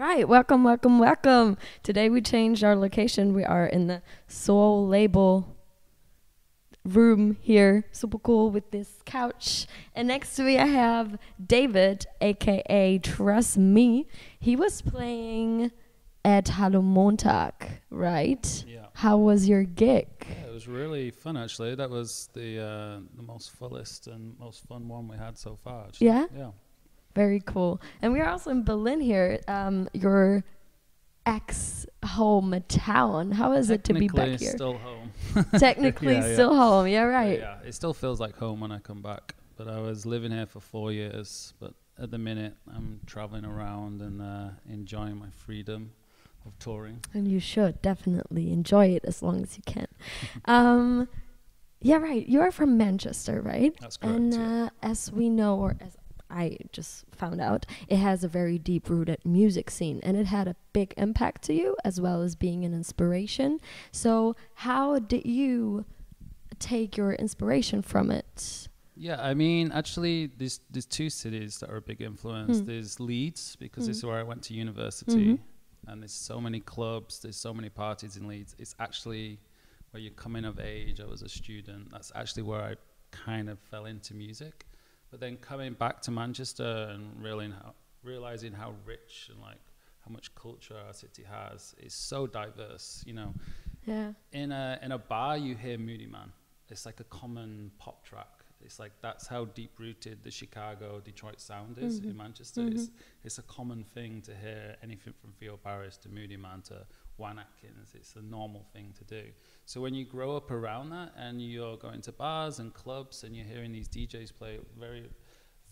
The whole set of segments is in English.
right, welcome, welcome, welcome. Today we changed our location. We are in the Suol label room here. Super cool with this couch. And next to me I have David, aka Trus'me. He was playing at Hallo Montag, right? Yeah. How was your gig? Yeah, it was really fun actually. That was the most fullest and most fun one we had so far. Actually. Yeah? Yeah. Very cool. And we are also in Berlin here, your ex-hometown. How is it to be back here? Still home. Technically Yeah. still home, yeah, right. Yeah, it still feels like home when I come back. But I was living here for 4 years. But at the minute, I'm traveling around and enjoying my freedom of touring. And you should definitely enjoy it as long as you can. Yeah, right. You are from Manchester, right? That's correct. And yeah. as we know, or as I just found out, it has a very deep-rooted music scene, and it had a big impact to you, as well as being an inspiration. So how did you take your inspiration from it? Yeah, I mean, actually, there's two cities that are a big influence. Mm. There's Leeds, because this is where I went to university. Mm-hmm. And there's so many clubs, there's so many parties in Leeds. It's actually where you're coming of age. I was a student. That's actually where I kind of fell into music. But then coming back to Manchester and realizing how rich and like how much culture our city has is so diverse, you know. Yeah. In a bar you hear Moody Man. It's like a common pop track. It's like that's how deep rooted the Chicago, Detroit sound is in Manchester. It's a common thing to hear anything from Theo Paris to Moody Man to Juan Atkins. It's a normal thing to do. So when you grow up around that and you're going to bars and clubs and you're hearing these DJs play very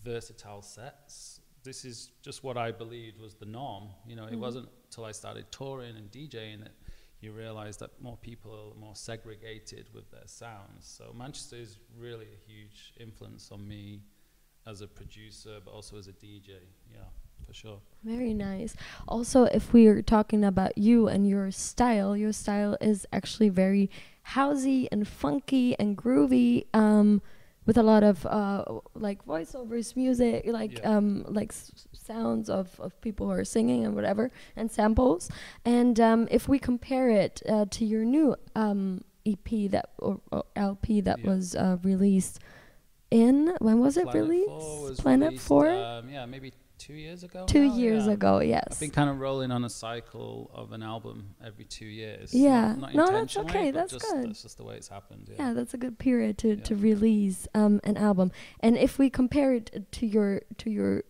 versatile sets, this is just what I believed was the norm. You know, it wasn't till I started touring and DJing that you realize that more people are more segregated with their sounds. So Manchester is really a huge influence on me as a producer, but also as a DJ. Yeah, for sure. Very nice. Also, if we are talking about you and your style is actually very housey and funky and groovy, with a lot of like voiceovers, music, like sounds of people who are singing and whatever, and samples. And if we compare it to your new EP that or LP that was released in, when was it released? Planet 4? Yeah, maybe 2 years ago. 2 years ago, yes. I've been kind of rolling on a cycle of an album every 2 years. Yeah, not no, that's okay. but That's just good. That's just the way it's happened. Yeah, that's a good period to release an album. And if we compare it to your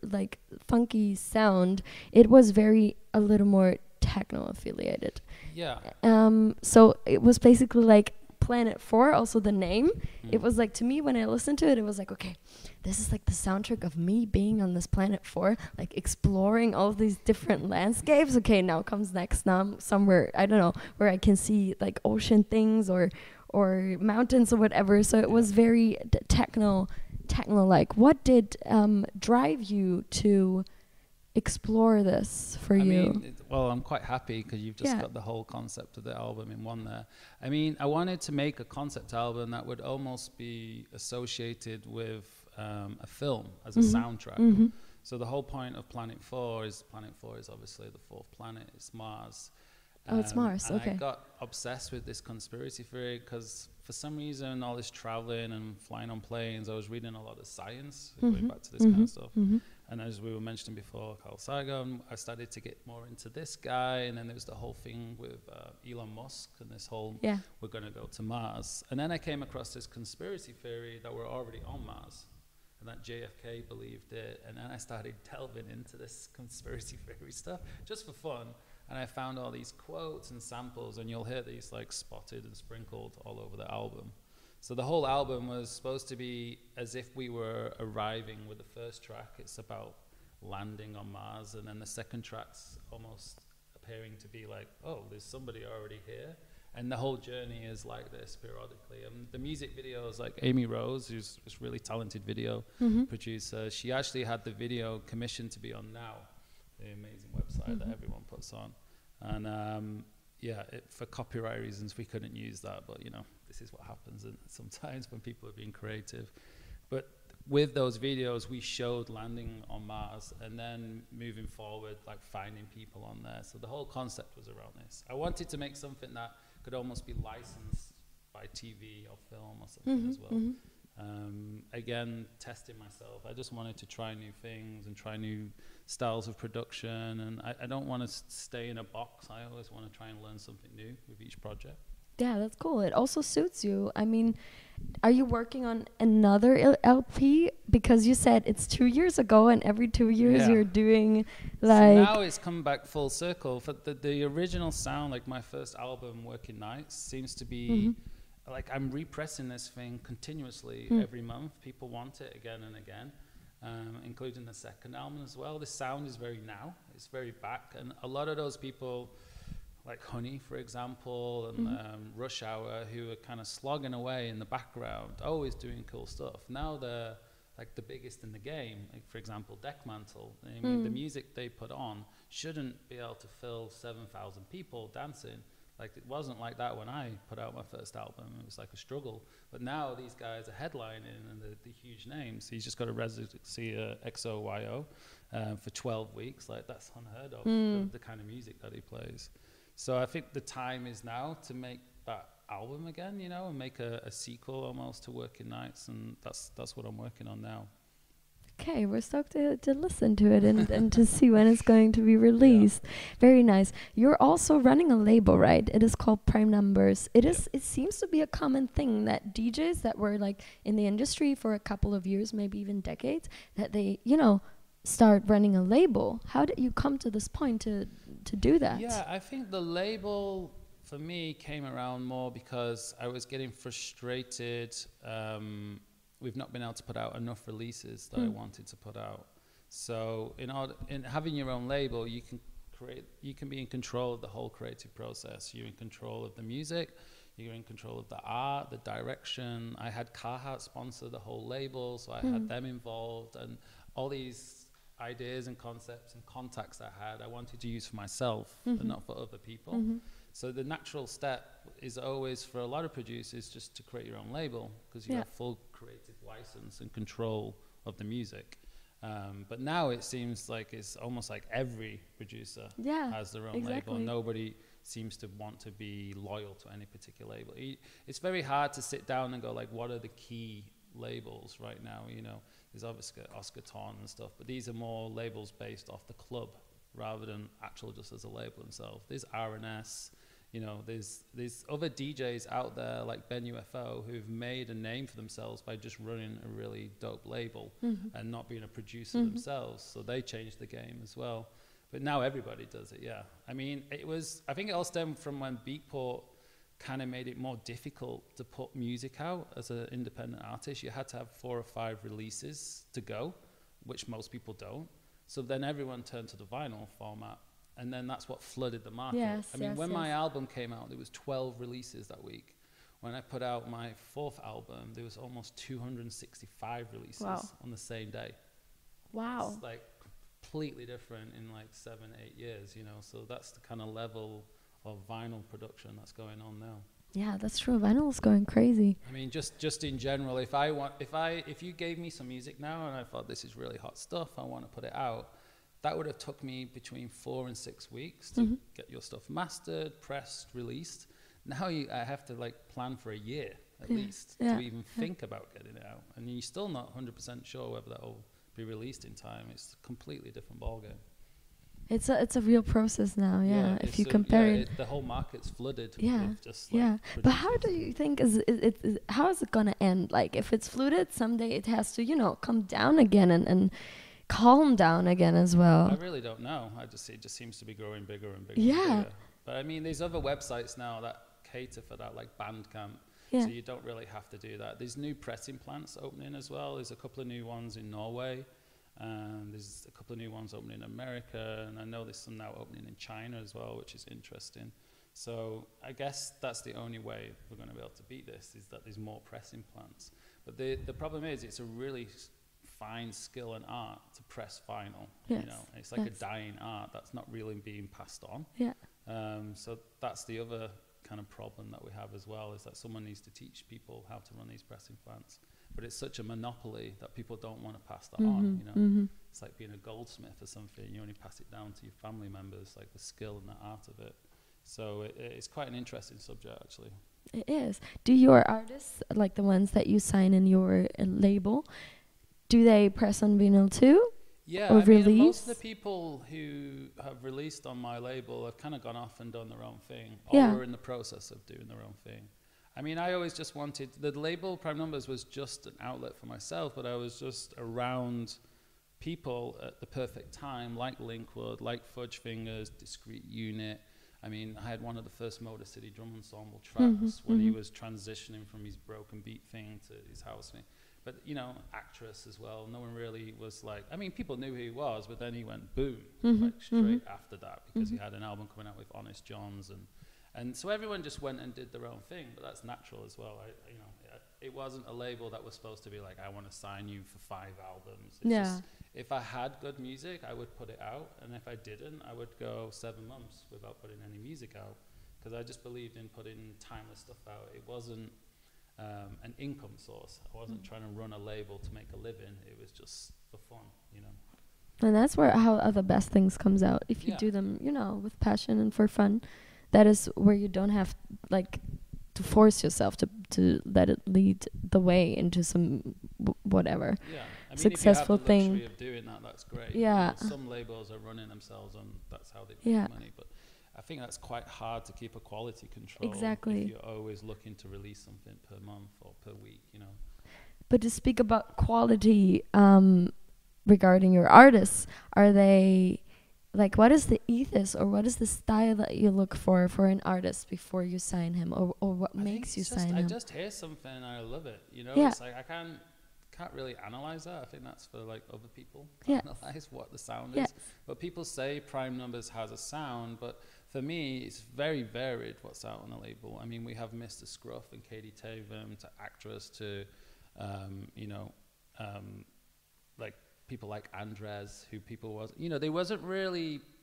like funky sound, it was a little more techno affiliated. Yeah. So it was basically like Planet 4, also the name. It was like, to me, when I listened to it, it was like, okay, this is like the soundtrack of me being on this Planet 4, like exploring all these different landscapes. Okay, now comes next somewhere, I don't know, where I can see like ocean things or mountains or whatever. So it was very techno-like. What did drive you to explore this for you? Well, I'm quite happy because you've just got the whole concept of the album in one there. I mean, I wanted to make a concept album that would almost be associated with a film as a soundtrack. So the whole point of Planet 4 is obviously the fourth planet. It's Mars. Oh, it's Mars. And Okay. I got obsessed with this conspiracy theory because for some reason, all this traveling and flying on planes, I was reading a lot of science, going back to this kind of stuff. And as we were mentioning before, Carl Sagan, I started to get more into this guy. And then there was the whole thing with Elon Musk and this whole, we're going to go to Mars. And then I came across this conspiracy theory that we're already on Mars and that JFK believed it. And then I started delving into this conspiracy theory stuff just for fun. And I found all these quotes and samples, and you'll hear these like spotted and sprinkled all over the album. So the whole album was supposed to be as if we were arriving with the first track. It's about landing on Mars, and then the second track's almost appearing to be like, oh, there's somebody already here. And the whole journey is like this periodically. The music video is like Amy Rose, who's this really talented video producer. She actually had the video commissioned to be on Now, the amazing website that everyone puts on. And for copyright reasons, we couldn't use that. But, you know, this is what happens sometimes when people are being creative. But with those videos, we showed landing on Mars and then moving forward, like finding people on there. So the whole concept was around this. I wanted to make something that could almost be licensed by TV or film or something as well. Again, testing myself. I just wanted to try new things and try new styles of production. And I don't want to stay in a box. I always want to try and learn something new with each project. Yeah, that's cool. It also suits you. I mean, are you working on another LP? Because you said it's 2 years ago, and every 2 years you're doing like... So now it's come back full circle. For the original sound, like my first album, Working Nights, seems to be like I'm repressing this thing continuously every month. People want it again and again, including the second album as well. The sound is very now. It's very back. And a lot of those people... like Honey, for example, and Rush Hour, who are kind of slogging away in the background, always doing cool stuff. Now they're like the biggest in the game. Like, for example, Deckmantle. I mean, the music they put on shouldn't be able to fill 7,000 people dancing. Like, it wasn't like that when I put out my first album. It was like a struggle. But now these guys are headlining and the huge names. He's just got a residency at XOYO for 12 weeks. Like, that's unheard of, the kind of music that he plays. So I think the time is now to make that album again, you know, and make a sequel almost to Working Nights, and that's what I'm working on now. Okay, we're stoked to listen to it and to see when it's going to be released. Yeah. Very nice. You're also running a label, right? It is called Prime Numbers. It seems to be a common thing that DJs that were like in the industry for a couple of years, maybe even decades, that they, you know, start running a label. How did you come to this point to do that? Yeah, I think the label for me came around more because I was getting frustrated with not being able to put out enough releases that I wanted to put out. So in having your own label, you can be in control of the whole creative process. You're in control of the music, you're in control of the art, the direction. I had Carhartt sponsor the whole label, so I had them involved, and all these ideas and concepts and contacts I wanted to use for myself and not for other people. So the natural step is always for a lot of producers just to create your own label, because you have full creative license and control of the music. But now it seems like it's almost like every producer has their own label. Nobody seems to want to be loyal to any particular label. It's very hard to sit down and go like, what are the key labels right now? You know, there's obviously Oscar Ton and stuff, but these are more labels based off the club rather than actual just as a label themselves. There's R&S, you know, there's other DJs out there like Ben UFO who've made a name for themselves by just running a really dope label and not being a producer themselves. So they changed the game as well. But now everybody does it, yeah. I mean, I think it all stemmed from when Beatport kind of made it more difficult to put music out as an independent artist. You had to have 4 or 5 releases to go, which most people don't. So then everyone turned to the vinyl format, and then that's what flooded the market. I mean, when my album came out, there was 12 releases that week. When I put out my 4th album, there was almost 265 releases on the same day. Wow. It's like completely different in like 7, 8 years, you know. So that's the kind of level of vinyl production that's going on now. Yeah, that's true. Vinyl is going crazy. I mean, just in general, if you gave me some music now and I thought this is really hot stuff, I want to put it out, that would have took me between 4 and 6 weeks to get your stuff mastered, pressed, released. Now I have to like plan for a year at least to even think about getting it out, and you're still not 100% sure whether that will be released in time. It's a completely different ballgame. It's a real process now, if you compare it. The whole market's flooded. With just But how do you think how is it gonna end? Like, if it's flooded, someday it has to, you know, come down again and calm down again as well. I really don't know. It just seems to be growing bigger and bigger. Yeah. And bigger. But I mean, there's other websites now that cater for that, like Bandcamp. So you don't really have to do that. There's new pressing plants opening as well. There's a couple of new ones in Norway. There's a couple of new ones opening in America, and I know there's some now opening in China as well, which is interesting. So I guess that's the only way we're going to be able to beat this, is that there's more pressing plants. But the problem is, it's a really fine skill and art to press vinyl. You know, it's like a dying art that's not really being passed on. So that's the other kind of problem that we have as well, is that someone needs to teach people how to run these pressing plants. but it's such a monopoly that people don't want to pass that on, you know. It's like being a goldsmith or something. You only pass it down to your family members, like the skill and the art of it. So it's quite an interesting subject, actually. It is. Do your artists, like the ones that you sign in your label, do they press on vinyl too? Yeah, or I mean, release? most of the people who have released on my label have kind of gone off and done their own thing, or Yeah. are in the process of doing their own thing. I mean, I always just wanted, the label Prime Numbers was just an outlet for myself, but I was just around people at the perfect time, like Linkwood, like Fudge Fingers, Discrete Unit. I mean, I had one of the first Motor City Drum Ensemble tracks when he was transitioning from his broken beat thing to his house thing. But, you know, Actress as well. No one really was like, I mean, people knew who he was, but then he went boom, like straight after that, because he had an album coming out with Honest Johns. And so everyone just went and did their own thing, but that's natural as well. It wasn't a label that was supposed to be like, I want to sign you for 5 albums. It's just, if I had good music, I would put it out. And if I didn't, I would go 7 months without putting any music out. Because I just believed in putting timeless stuff out. It wasn't an income source. I wasn't trying to run a label to make a living. It was just for fun, you know. And that's how the best things comes out. If you do them, you know, with passion and for fun, that is where you don't have like to force yourself to let it lead the way into some whatever successful thing. If you have the luxury of doing that, that's great. Yeah. You know, some labels are running themselves and that's how they make money. But I think that's quite hard to keep a quality control. Exactly. If you're always looking to release something per month or per week, you know. But to speak about quality, regarding your artists, are they like, what is the ethos or what is the style that you look for an artist before you sign him, or what makes you sign him? I just hear something and I love it, you know. It's like I can't really analyze that. I think that's for like other people to analyze what the sound is. But people say Prime Numbers has a sound, but for me it's very varied what's out on the label. I mean, we have Mr. Scruff and Katie Tatham to Actress to like people like Andres, who people was, you know,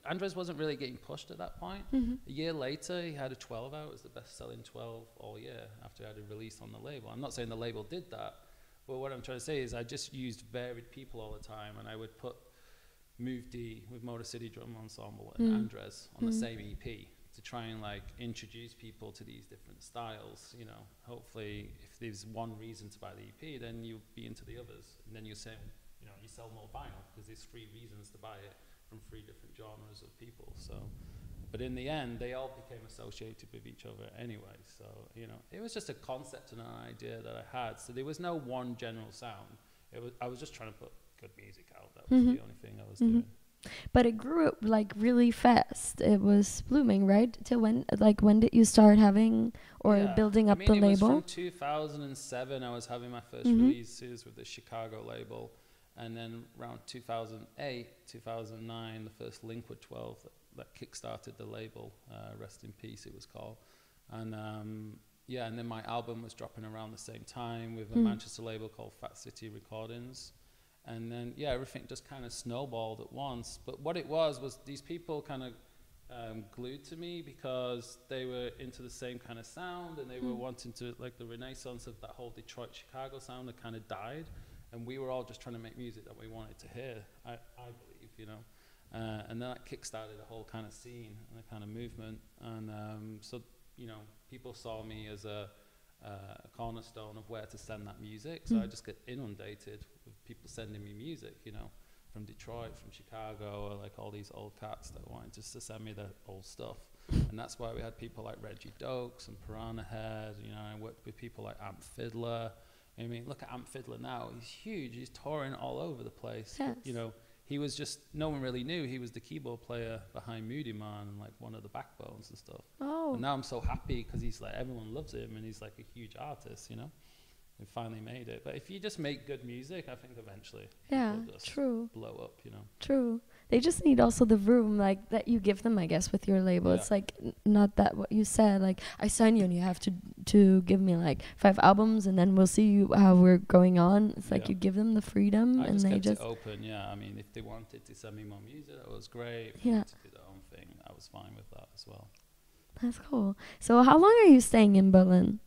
Andres wasn't really getting pushed at that point. A year later, he had a 12 out. It was the best-selling 12 all year after I had a release on the label. I'm not saying the label did that, but what I'm trying to say is I just used varied people all the time, and I would put Move D with Motor City Drum Ensemble and Andres on the same EP to try and like introduce people to these different styles. You know, hopefully if there's one reason to buy the EP, then you'll be into the others, and then you say, you know, you sell more vinyl because there's 3 reasons to buy it from 3 different genres of people. So, but in the end, they all became associated with each other anyway. So, you know, it was just a concept and an idea that I had. So there was no one general sound. I was just trying to put good music out. That was the only thing I was doing. But it grew up like really fast. It was blooming, right? Till when? Like, when did you start having or building up the label? It was from 2007. I was having my first releases with the Chicago label. And then around 2008, 2009, the first Linkwood 12 that kickstarted the label, Rest in Peace it was called. And and then my album was dropping around the same time with a Manchester label called Fat City Recordings. And then, everything just kind of snowballed at once. But what it was these people kind of glued to me because they were into the same kind of sound, and they were wanting to, like, the renaissance of that whole Detroit, Chicago sound that kind of died. And we were all just trying to make music that we wanted to hear, I believe, you know. And then that kickstarted a whole kind of scene and a kind of movement. And so, you know, people saw me as a cornerstone of where to send that music. So I just get inundated with people sending me music, you know, from Detroit, from Chicago, or like all these old cats that wanted just to send me their old stuff. And that's why we had people like Reggie Dokes and Piranha Head, you know. I worked with people like Amp Fiddler. I mean, look at Amp Fiddler now. He's huge. He's touring all over the place. Yes. But, you know, he was just, no one really knew he was the keyboard player behind Moody Man and like one of the backbones and stuff. Oh. And now I'm so happy because he's like, everyone loves him and he's like a huge artist, you know. We finally made it. But if you just make good music, I think eventually it'll just blow up, you know. True. They just need also the room, like, that you give them, I guess, with your label. It's like not that what you said, like, I sign you and you have to give me like 5 albums and then we'll see how we're going on. It's like you give them the freedom and they just kept it open. I mean, if they wanted to send me more music, that was great. If they wanted to do their own thing, I was fine with that as well. That's cool. So how long are you staying in Berlin?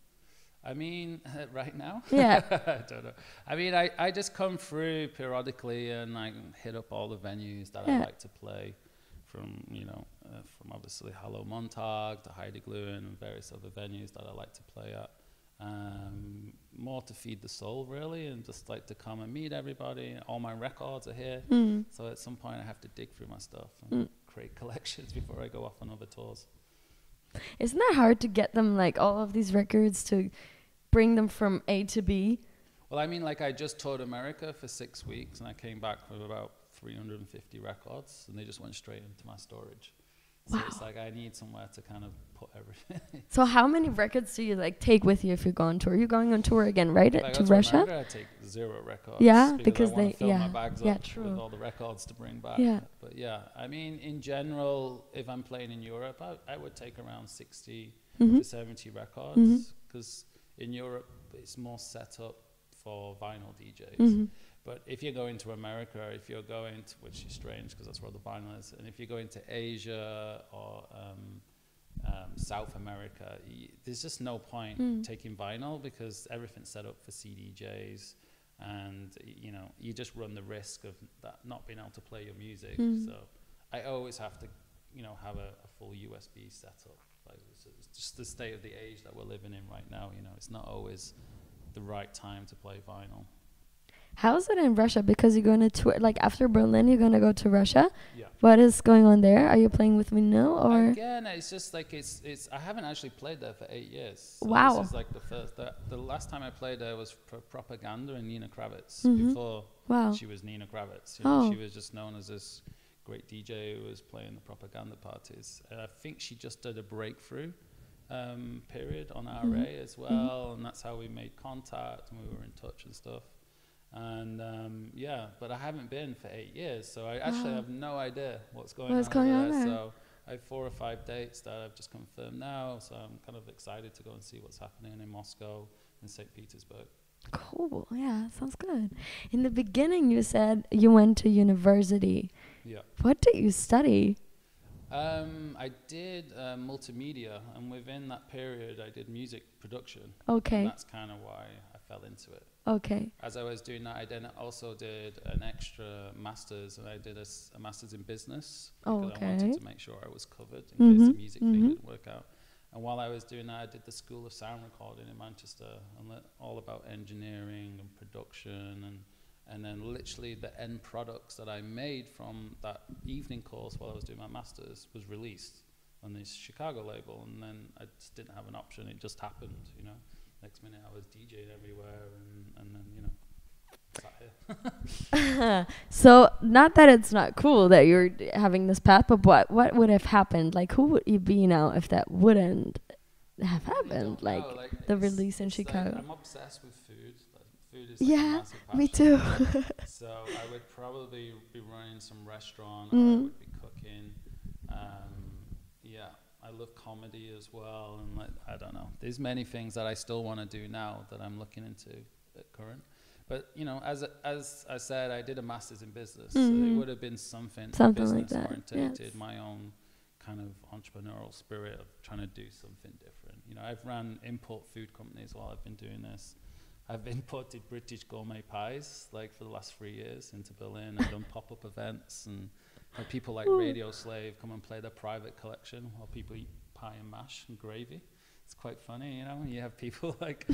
I mean, right now? Yeah. I don't know. I mean, I just come through periodically and I hit up all the venues that I like to play, from, you know, from obviously Hallo Montag to Heidi Glue and various other venues that I like to play at. More to feed the soul, really, and just like to come and meet everybody. All my records are here. So at some point I have to dig through my stuff and create collections before I go off on other tours. Isn't that hard to get them, like, all of these records, to bring them from A to B? Well, I mean, like, I just toured America for 6 weeks and I came back with about 350 records and they just went straight into my storage. So it's like I need somewhere to kind of put everything. So how many records do you, like, take with you if you go on tour? You're going on tour again, right? To Russia? America, I take 0 records. Yeah, because they fill my bags up true. with all the records to bring back. Yeah. But yeah, I mean, in general, if I'm playing in Europe, I would take around 60 to 70 records, because in Europe it's more set up for vinyl DJs. But if you're going to America, if you're going to, which is strange because that's where the vinyl is, and if you're going to Asia or South America, there's just no point taking vinyl because everything's set up for CDJs, and you know, you just run the risk of that not being able to play your music. So I always have to, you know, have a full USB setup. Like, it's just the state of the age that we're living in right now. You know, it's not always the right time to play vinyl. How's it in Russia? Because you're going to tour, like, after Berlin, you're going to go to Russia. Yeah. What is going on there? Are you playing with vinyl or? Again, it's just like it's. I haven't actually played there for 8 years. So wow. This is like the first. The last time I played there was for Propaganda and Nina Kravitz before she was Nina Kravitz. You know, she was just known as this great DJ who was playing the Propaganda parties. And I think she just did a breakthrough period on RA as well, and that's how we made contact and we were in touch and stuff. And yeah, but I haven't been for 8 years, so I actually have no idea what's going on there. So I have 4 or 5 dates that I've just confirmed now, so I'm kind of excited to go and see what's happening in Moscow and St. Petersburg. Cool. Yeah, sounds good. In the beginning, you said you went to university. Yeah. What did you study? I did multimedia, and within that period, I did music production. Okay. And that's kind of why I fell into it. Okay. As I was doing that, I then also did an extra master's, and I did a master's in business because I wanted to make sure I was covered in case the music thing didn't work out. And while I was doing that, I did the School of Sound Recording in Manchester, and learned all about engineering and production, and then literally the end products that I made from that evening course while I was doing my master's was released on this Chicago label, and then I just didn't have an option. It just happened, you know. Next minute I was DJing everywhere, and then, you know, sat here. So, not that it's not cool that you're having this path, but what would have happened? Like, who would you be now if that wouldn't have happened? Like the release in Chicago. Like, I'm obsessed with food. Like, food is like a massive passion. Me too. So I would probably be running some restaurant, or I would be cooking. Yeah. I love comedy as well, and like, I don't know. There's many things that I still want to do now that I'm looking into at current. But you know, as I said, I did a master's in business, so it would have been something business like that. orientated. Yes. My own kind of entrepreneurial spirit of trying to do something different. You know, I've ran import food companies while I've been doing this. I've imported British gourmet pies like for the last 3 years into Berlin. I've done pop-up events and had people like Radio Slave come and play their private collection while people eat pie and mash and gravy. It's quite funny, you know, when you have people like,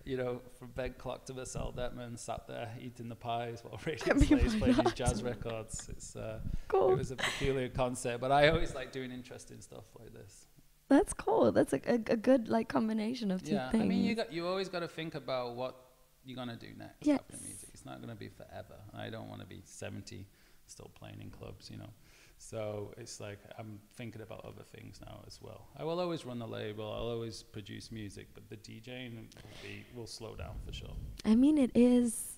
you know, from Ben Clock to Marcel Detman sat there eating the pies while Radio Slave's playing these jazz records. It's cool. It was a peculiar concept, but I always like doing interesting stuff like this. That's cool. That's a good like combination of two things. Yeah, I mean, you always got to think about what you're gonna do next. Yes. After music, it's not gonna be forever. I don't want to be 70 still playing in clubs, you know. So it's like I'm thinking about other things now as well. I will always run the label. I'll always produce music, but the DJing will slow down for sure. I mean, it is.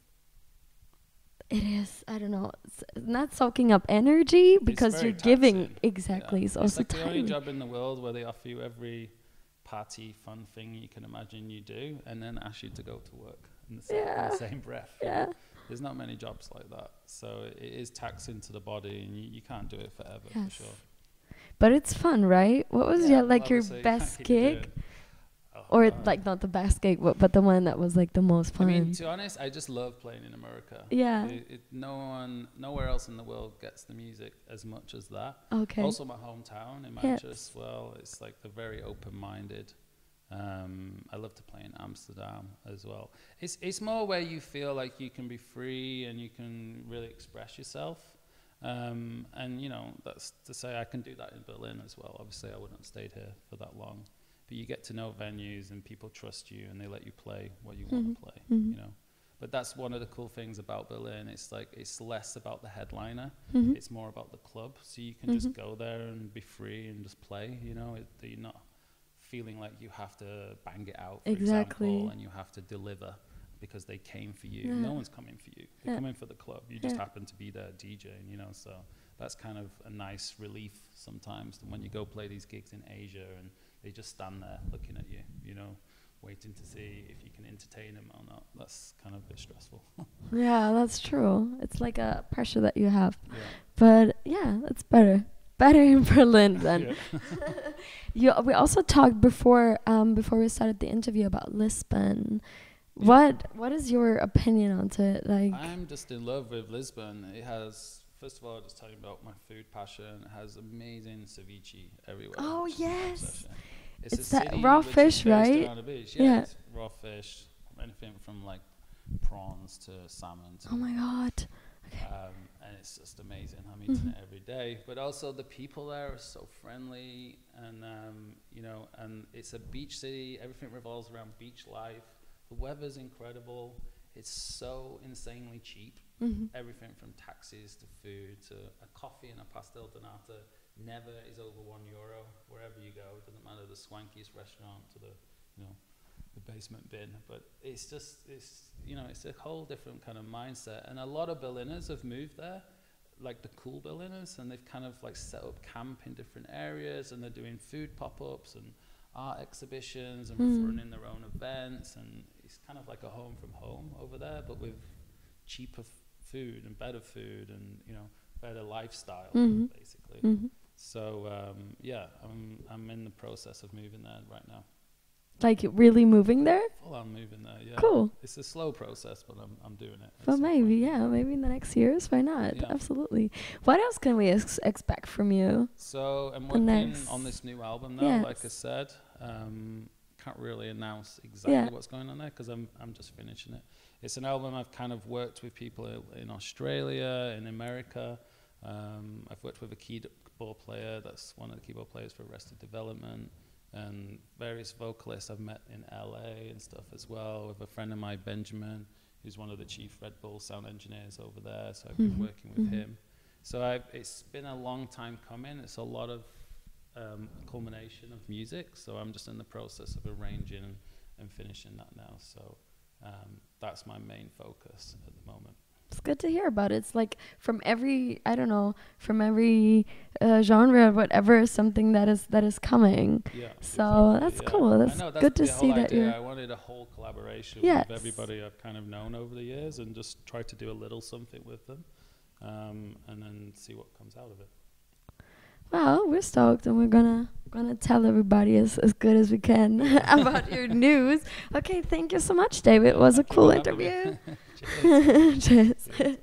I don't know. It's not soaking up energy because you're giving exactly. Yeah. It's also like tiring. The only job in the world where they offer you every party fun thing you can imagine you do, and then ask you to go to work in the same breath. Yeah. There's not many jobs like that. So it is taxing to the body, and you can't do it forever, for sure. But it's fun, right? What was your best gig? Oh, Or like not the best gig, but the one that was like the most fun. I mean, to be honest, I just love playing in America. Yeah. Nowhere else in the world gets the music as much as that. Okay. Also, my hometown in Manchester as well. It's like they're very open-minded. I love to play in Amsterdam as well. It's more where you feel like you can be free and you can really express yourself. And you know, that's to say I can do that in Berlin as well. Obviously, I wouldn't have stayed here for that long. But you get to know venues and people trust you and they let you play what you want to play, you know. But that's one of the cool things about Berlin. It's like it's less about the headliner. It's more about the club. So you can just go there and be free and just play, you know. You're not feeling like you have to bang it out, for example, and you have to deliver because they came for you. No one's coming for you. They're coming for the club. You just happen to be there DJing, you know. So that's kind of a nice relief sometimes when you go play these gigs in Asia and they just stand there looking at you, you know, waiting to see if you can entertain them or not. That's kind of a bit stressful. Yeah, that's true. It's like a pressure that you have. Yeah. But yeah, that's better. Better in Berlin then. We also talked before we started the interview about Lisbon. Yeah. What is your opinion on it? Like, I'm just in love with Lisbon. It has, first of all, just talking about my food passion, it has amazing ceviche everywhere. Oh yes. It's that raw fish, right? Around the beach. Yeah, it's raw fish, anything from like prawns to salmon. Oh my god. Okay. And it's just amazing. I'm eating it every day. But also the people there are so friendly, and you know, and it's a beach city. Everything revolves around beach life. The weather's incredible. It's so insanely cheap. Everything from taxis to food to a coffee and a pastel de nata never is over €1 wherever you go. It doesn't matter the swankiest restaurant to the, you know, the basement bin. But it's just, you know, it's a whole different kind of mindset. And a lot of Berliners have moved there, like the cool Berliners, and they've kind of like set up camp in different areas, and they're doing food pop-ups and art exhibitions and running their own events, and it's kind of like a home from home over there, but with cheaper food and better food and, you know, better lifestyle, basically. So yeah, I'm in the process of moving there right now. Like really moving there? Full on moving there, yeah. Cool. It's a slow process, but I'm doing it. But maybe in the next years, why not? Yeah. Absolutely. What else can we expect from you? So I'm working on this new album now, like I said. Can't really announce exactly what's going on there because I'm just finishing it. It's an album I've kind of worked with people in Australia, in America. I've worked with a keyboard player that's one of the keyboard players for Arrested Development, and various vocalists I've met in LA and stuff as well, with a friend of mine, Benjamin, who's one of the chief Red Bull sound engineers over there, so I've been working with him. So it's been a long time coming. It's a lot of culmination of music, so I'm just in the process of arranging and finishing that now, so that's my main focus at the moment. It's good to hear about it. It's like from every, I don't know, from every genre, whatever, something that is coming. Yeah. So exactly, that's cool. That's good to see that you're. I wanted a whole collaboration with everybody I've kind of known over the years, and just try to do a little something with them, and then see what comes out of it. Well, we're stoked, and we're gonna tell everybody as good as we can about your news. Okay, thank you so much, David. It was a cool interview. Cheers. Cheers.